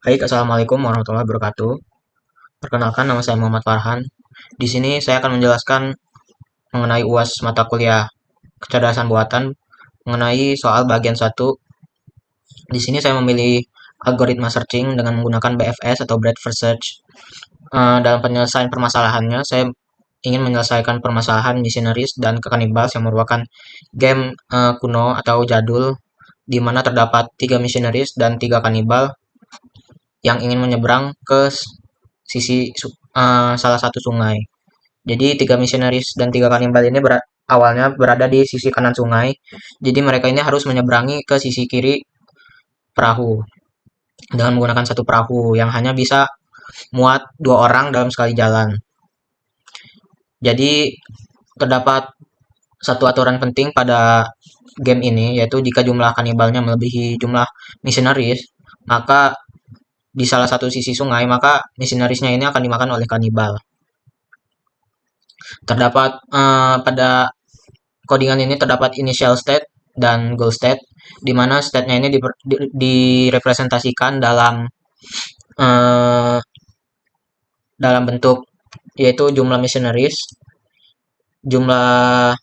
Baik, Assalamualaikum warahmatullahi wabarakatuh. Perkenalkan, nama saya Muhammad Farhan. Di sini saya akan menjelaskan mengenai UAS mata kuliah kecerdasan buatan mengenai soal bagian satu. Di sini saya memilih algoritma searching dengan menggunakan BFS atau Breadth First Search. Dalam penyelesaian permasalahannya, saya ingin menyelesaikan permasalahan Missionaries dan Cannibals yang merupakan game kuno atau jadul di mana terdapat 3 Missionaries dan 3 Cannibal yang ingin menyeberang ke sisi salah satu sungai. Jadi 3 missionaries dan 3 kanibal ini awalnya berada di sisi kanan sungai. Jadi mereka ini harus menyeberangi ke sisi kiri perahu dengan menggunakan satu perahu yang hanya bisa muat 2 orang dalam sekali jalan. Jadi terdapat satu aturan penting pada game ini, yaitu jika jumlah kanibalnya melebihi jumlah missionaries, maka di salah satu sisi sungai, maka missionariesnya ini akan dimakan oleh kanibal. Terdapat pada codingan ini terdapat initial state dan goal state, di mana state-nya ini direpresentasikan eh, dalam bentuk yaitu jumlah missionaries, jumlah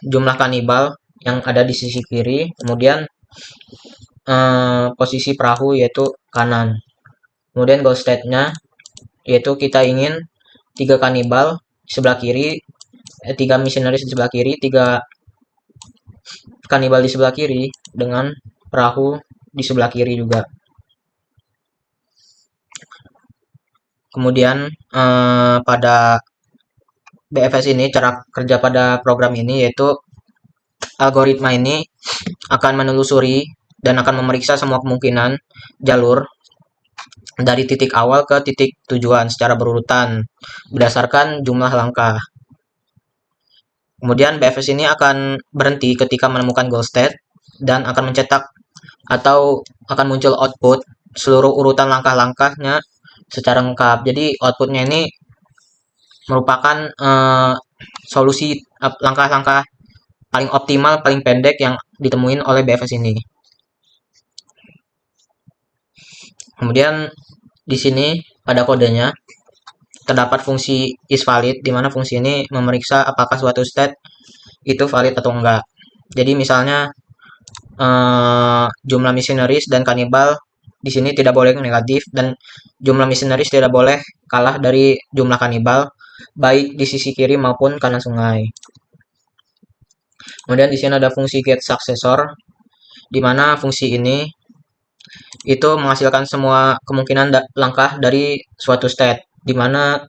jumlah kanibal yang ada di sisi kiri, kemudian posisi perahu yaitu kanan. Kemudian goal state-nya yaitu kita ingin 3 kanibal di sebelah kiri, 3 missionaries di sebelah kiri, 3 kanibal di sebelah kiri dengan perahu di sebelah kiri juga. Kemudian pada BFS ini, cara kerja pada program ini yaitu algoritma ini akan menelusuri dan akan memeriksa semua kemungkinan jalur dari titik awal ke titik tujuan secara berurutan berdasarkan jumlah langkah. Kemudian BFS ini akan berhenti ketika menemukan goal state dan akan mencetak atau akan muncul output seluruh urutan langkah-langkahnya secara lengkap. Jadi outputnya ini merupakan solusi langkah-langkah paling optimal, paling pendek yang ditemuin oleh BFS ini. Kemudian di sini pada kodenya terdapat fungsi isValid, di mana fungsi ini memeriksa apakah suatu state itu valid atau enggak. Jadi misalnya jumlah missionaries dan kanibal di sini tidak boleh negatif dan jumlah missionaries tidak boleh kalah dari jumlah kanibal baik di sisi kiri maupun kanan sungai. Kemudian di sini ada fungsi get successor, di mana fungsi ini itu menghasilkan semua kemungkinan langkah dari suatu state, di mana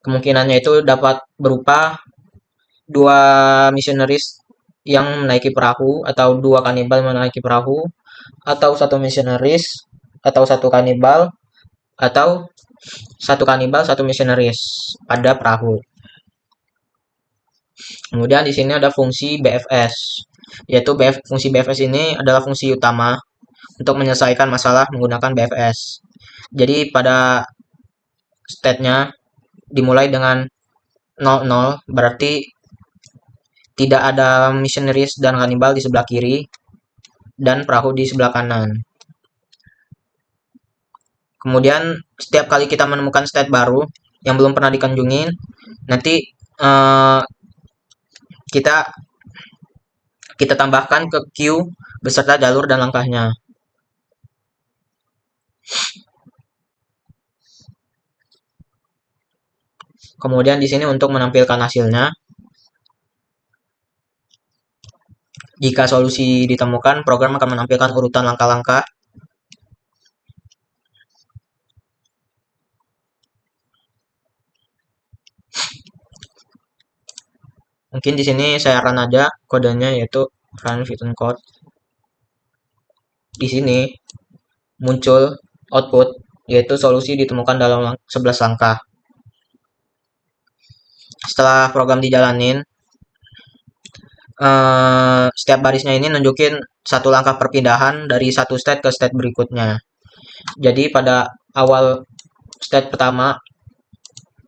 kemungkinannya itu dapat berupa 2 missionaries yang menaiki perahu, atau 2 kanibal menaiki perahu, atau 1 missionaries, atau 1 kanibal, atau 1 kanibal 1 missionaries pada perahu. Kemudian di sini ada fungsi BFS, yaitu fungsi BFS ini adalah fungsi utama untuk menyelesaikan masalah menggunakan BFS. Jadi pada state-nya dimulai dengan 00, berarti tidak ada missionaries dan kanibal di sebelah kiri dan perahu di sebelah kanan. Kemudian setiap kali kita menemukan state baru yang belum pernah dikunjungin, nanti kita tambahkan ke queue beserta jalur dan langkahnya. Kemudian di sini untuk menampilkan hasilnya, jika solusi ditemukan, program akan menampilkan urutan langkah-langkah. Mungkin di sini saya run aja kodenya, yaitu run Python code. Di sini muncul output yaitu solusi ditemukan dalam 11 langkah. Setelah program dijalanin, setiap barisnya ini nunjukin satu langkah perpindahan dari satu state ke state berikutnya. Jadi pada awal state pertama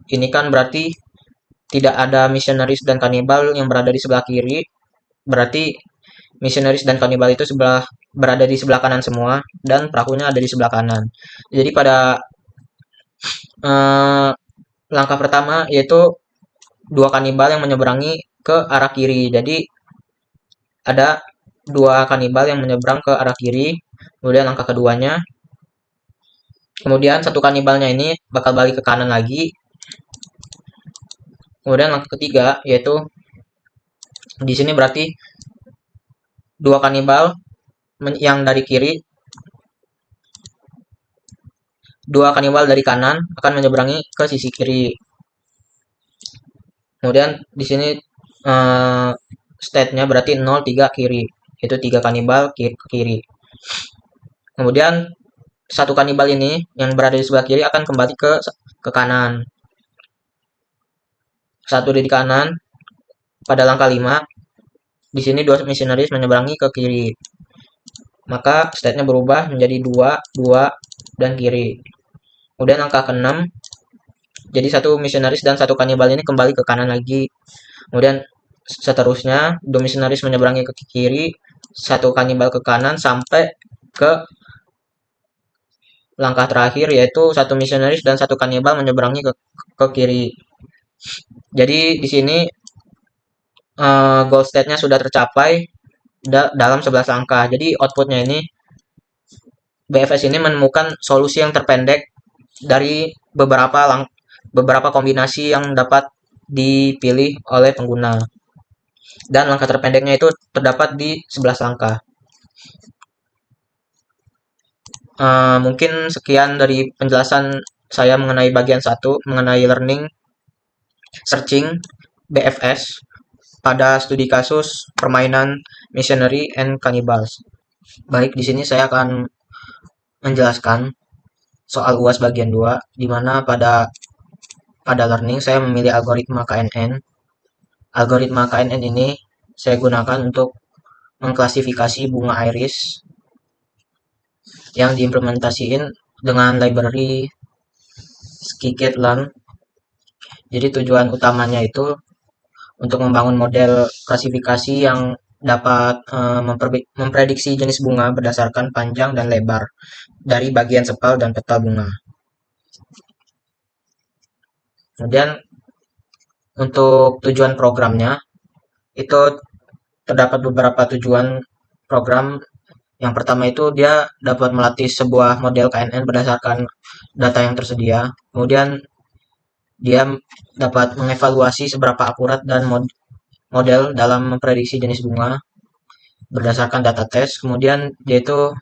ini kan berarti tidak ada missionaries dan kanibal yang berada di sebelah kiri, berarti missionaries dan kanibal itu sebelah berada di sebelah kanan semua dan perahunya ada di sebelah kanan. Jadi pada eh, langkah pertama yaitu dua kanibal yang menyeberangi ke arah kiri. Jadi ada dua kanibal yang menyeberang ke arah kiri. Kemudian langkah keduanya, kemudian satu kanibalnya ini bakal balik ke kanan lagi. Kemudian langkah ketiga yaitu di sini berarti dua kanibal yang dari kiri, dua kanibal dari kanan akan menyeberangi ke sisi kiri. Kemudian di sini state-nya berarti 0 3 kiri, itu tiga kanibal ke kiri. Kemudian satu kanibal ini yang berada di sebelah kiri akan kembali ke kanan. Satu di kanan pada langkah 5. Di sini dua missionaries menyeberangi ke kiri. Maka state-nya berubah menjadi 2 2 dan kiri. Kemudian angka ke-6, jadi satu missionaries dan satu kanibal ini kembali ke kanan lagi. Kemudian seterusnya, dua missionaries menyeberangi ke kiri, satu kanibal ke kanan sampai ke langkah terakhir yaitu satu missionaries dan satu kanibal menyeberangi ke kiri. Jadi di sini goal state-nya sudah tercapai dalam 11 langkah. Jadi outputnya ini BFS ini menemukan solusi yang terpendek dari beberapa kombinasi yang dapat dipilih oleh pengguna. Dan langkah terpendeknya itu terdapat di 11 langkah. Mungkin sekian dari penjelasan saya mengenai bagian 1, mengenai learning searching BFS pada studi kasus permainan Missionary and Cannibals. Baik, di sini saya akan menjelaskan soal UAS bagian 2, di mana pada learning saya memilih algoritma KNN. Algoritma KNN ini saya gunakan untuk mengklasifikasi bunga iris yang diimplementasiin dengan library scikit-learn. Jadi tujuan utamanya itu untuk membangun model klasifikasi yang dapat memprediksi jenis bunga berdasarkan panjang dan lebar dari bagian sepal dan petal bunga. Kemudian untuk tujuan programnya itu terdapat beberapa tujuan program. Yang pertama itu dia dapat melatih sebuah model KNN berdasarkan data yang tersedia. Kemudian dia dapat mengevaluasi seberapa akurat dan model dalam memprediksi jenis bunga berdasarkan data tes. Kemudian dia itu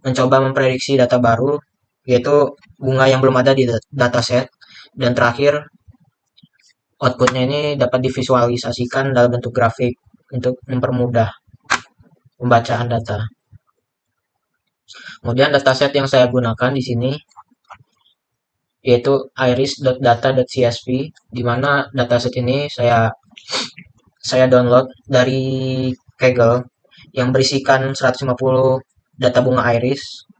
mencoba memprediksi data baru, yaitu bunga yang belum ada di dataset. Dan terakhir, outputnya ini dapat divisualisasikan dalam bentuk grafik untuk mempermudah pembacaan data. Kemudian dataset yang saya gunakan di sini yaitu iris.data.csv, di mana dataset ini saya download dari Kaggle yang berisikan 150 data bunga iris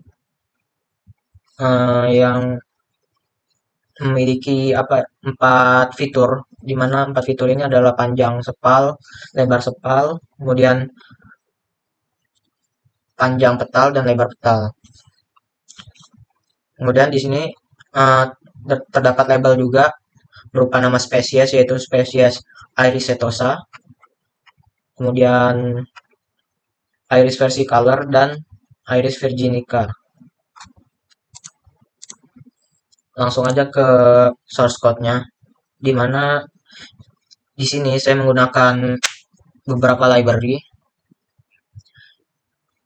yang memiliki 4 fitur, di mana 4 fitur ini adalah panjang sepal, lebar sepal, kemudian panjang petal dan lebar petal. Kemudian di sini terdapat label juga berupa nama spesies, yaitu spesies Iris setosa, kemudian Iris versicolor dan Iris virginica. Langsung aja ke source code-nya, di mana di sini saya menggunakan beberapa library.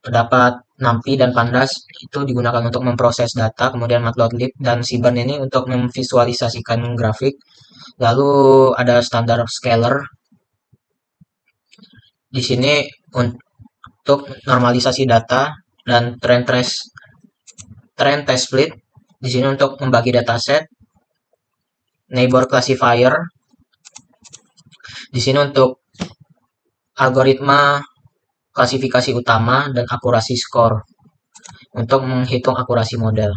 Terdapat NumPy dan Pandas, itu digunakan untuk memproses data, kemudian Matplotlib dan Seaborn ini untuk memvisualisasikan grafik. Lalu ada standar scaler di sini untuk normalisasi data, dan trend test split di sini untuk membagi dataset. Neighbor classifier di sini untuk algoritma klasifikasi utama dan akurasi skor untuk menghitung akurasi model.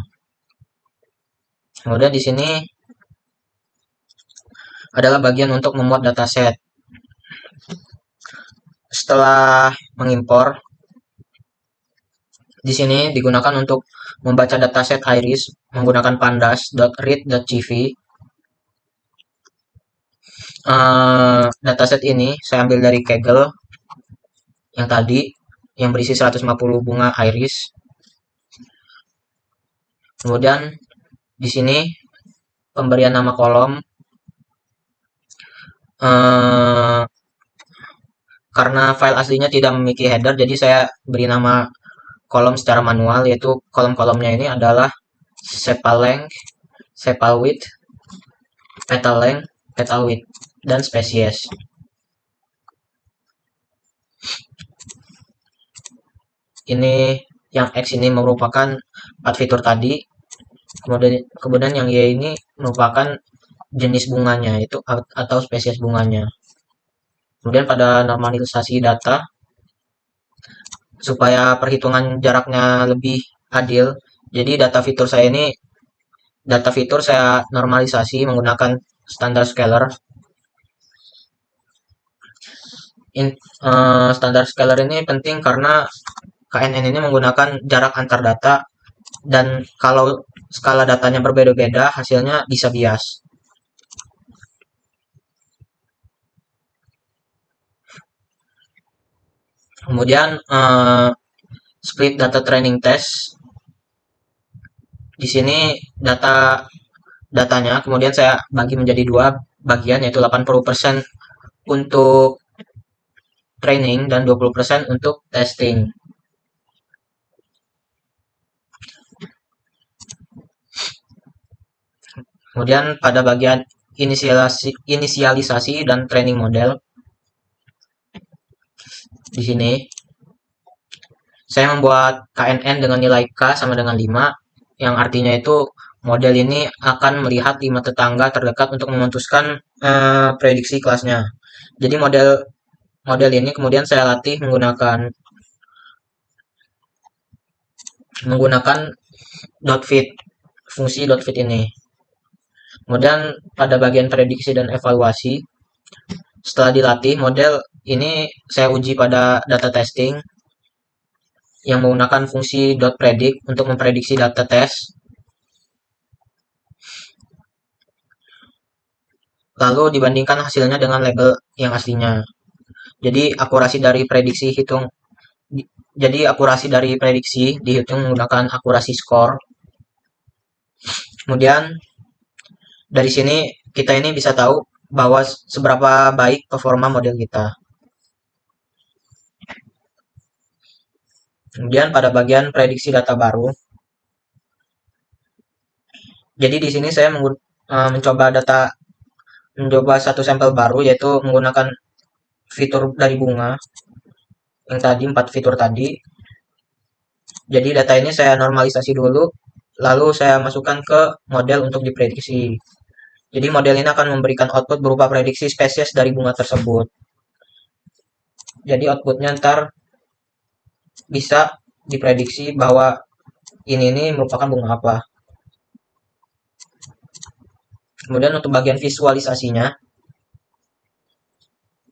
Kemudian di sini adalah bagian untuk memuat dataset. Setelah mengimpor Di sini digunakan untuk membaca dataset iris menggunakan pandas.read.gv. Dataset ini saya ambil dari Kaggle yang tadi, yang berisi 150 bunga iris. Kemudian di sini pemberian nama kolom, karena file aslinya tidak memiliki header, jadi saya beri nama kolom secara manual, yaitu kolom-kolomnya ini adalah sepal length, sepal width, petal length, petal width, dan spesies. Ini yang X ini merupakan 4 fitur tadi, kemudian yang Y ini merupakan jenis bunganya itu atau spesies bunganya. Kemudian pada normalisasi data, supaya perhitungan jaraknya lebih adil, jadi data fitur saya normalisasi menggunakan standar scalar. Standar scalar ini penting karena KNN ini menggunakan jarak antar data, dan kalau skala datanya berbeda-beda, hasilnya bisa bias. Kemudian split data training test. Di sini datanya kemudian saya bagi menjadi dua bagian, yaitu 80% untuk training dan 20% untuk testing. Kemudian pada bagian inisialisasi dan training model, di sini saya membuat KNN dengan nilai K sama dengan 5, yang artinya itu model ini akan melihat 5 tetangga terdekat untuk memutuskan prediksi kelasnya. Jadi model ini kemudian saya latih menggunakan .fit, fungsi .fit ini. Kemudian pada bagian prediksi dan evaluasi, setelah dilatih, model ini saya uji pada data testing yang menggunakan fungsi .predict untuk memprediksi data test. Lalu dibandingkan hasilnya dengan label yang aslinya. Jadi akurasi dari prediksi dihitung menggunakan akurasi score. Kemudian dari sini kita ini bisa tahu bahwa seberapa baik performa model kita. Kemudian pada bagian prediksi data baru, jadi di sini saya mencoba satu sampel baru, yaitu menggunakan fitur dari bunga yang tadi, 4 fitur tadi. Jadi data ini saya normalisasi dulu, lalu saya masukkan ke model untuk diprediksi. Jadi model ini akan memberikan output berupa prediksi spesies dari bunga tersebut. Jadi outputnya ntar bisa diprediksi bahwa ini merupakan bunga apa. Kemudian untuk bagian visualisasinya,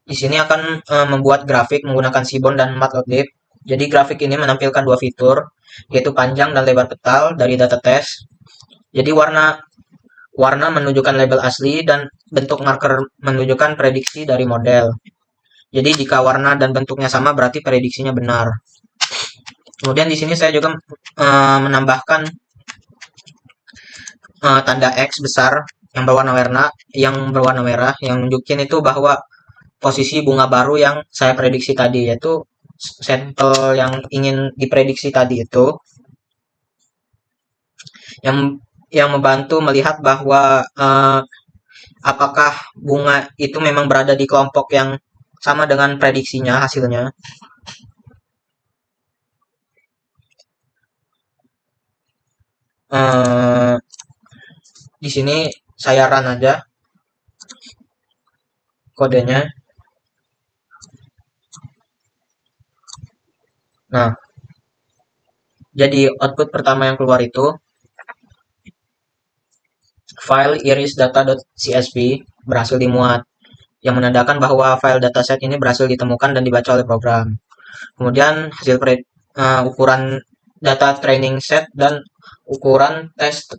di sini akan membuat grafik menggunakan Seaborn dan Matplotlib. Jadi grafik ini menampilkan dua fitur, yaitu panjang dan lebar petal dari data test. Jadi warna menunjukkan label asli dan bentuk marker menunjukkan prediksi dari model. Jadi jika warna dan bentuknya sama berarti prediksinya benar. Kemudian di sini saya juga menambahkan tanda X besar yang berwarna merah yang nunjukin itu bahwa posisi bunga baru yang saya prediksi tadi, yaitu sampel yang ingin diprediksi tadi itu, yang membantu melihat bahwa apakah bunga itu memang berada di kelompok yang sama dengan prediksinya hasilnya. Di sini saya run aja kodenya. Nah, jadi output pertama yang keluar itu file irisdata.csv berhasil dimuat, yang menandakan bahwa file dataset ini berhasil ditemukan dan dibaca oleh program. Kemudian hasil ukuran data training set dan ukuran tes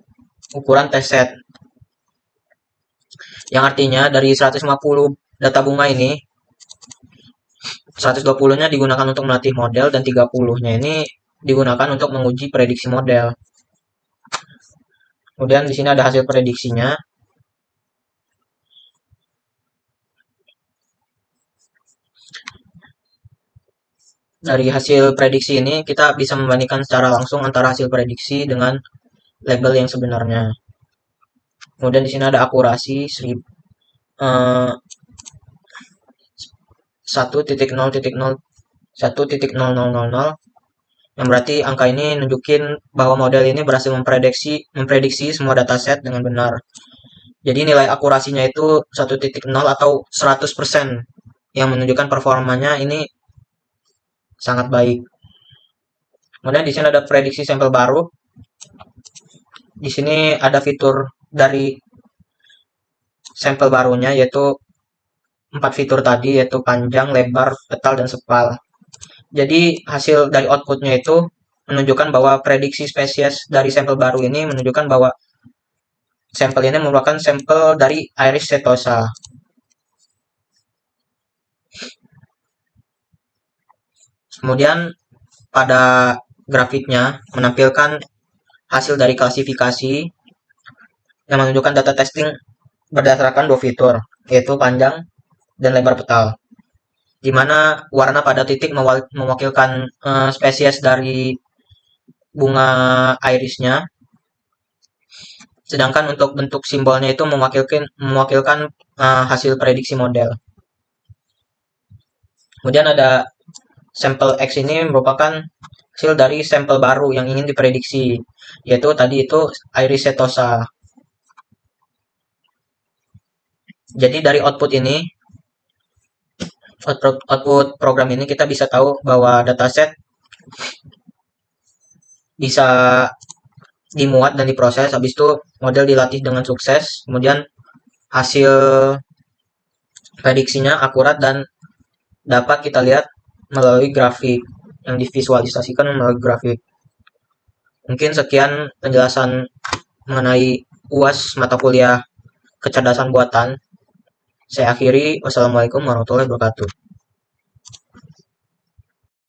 set. Yang artinya dari 150 data bunga ini 120-nya digunakan untuk melatih model dan 30-nya ini digunakan untuk menguji prediksi model. Kemudian di sini ada hasil prediksinya. Dari hasil prediksi ini kita bisa membandingkan secara langsung antara hasil prediksi dengan label yang sebenarnya. Kemudian di sini ada akurasi 1.0.1.0000, yang berarti angka ini nunjukin bahwa model ini berhasil memprediksi semua dataset dengan benar. Jadi nilai akurasinya itu 1.0 atau 100%, yang menunjukkan performanya ini sangat baik. Kemudian di sini ada prediksi sampel baru. Di sini ada fitur dari sampel barunya, yaitu 4 fitur tadi, yaitu panjang, lebar, petal, dan sepal. Jadi hasil dari outputnya itu menunjukkan bahwa prediksi spesies dari sampel baru ini menunjukkan bahwa sampel ini merupakan sampel dari Iris setosa. Kemudian pada grafiknya menampilkan hasil dari klasifikasi yang menunjukkan data testing berdasarkan 2 fitur, yaitu panjang dan lebar petal, di mana warna pada titik mewakilkan spesies dari bunga irisnya, sedangkan untuk bentuk simbolnya itu mewakilkan hasil prediksi model. Kemudian ada sampel X ini merupakan hasil dari sampel baru yang ingin diprediksi, yaitu tadi itu Iris setosa. Jadi dari output program ini kita bisa tahu bahwa dataset bisa dimuat dan diproses, habis itu model dilatih dengan sukses, kemudian hasil prediksinya akurat dan dapat kita lihat melalui grafik yang divisualisasikan melalui grafik. Mungkin sekian penjelasan mengenai UAS mata kuliah kecerdasan buatan. Saya akhiri. Wassalamualaikum warahmatullahi wabarakatuh.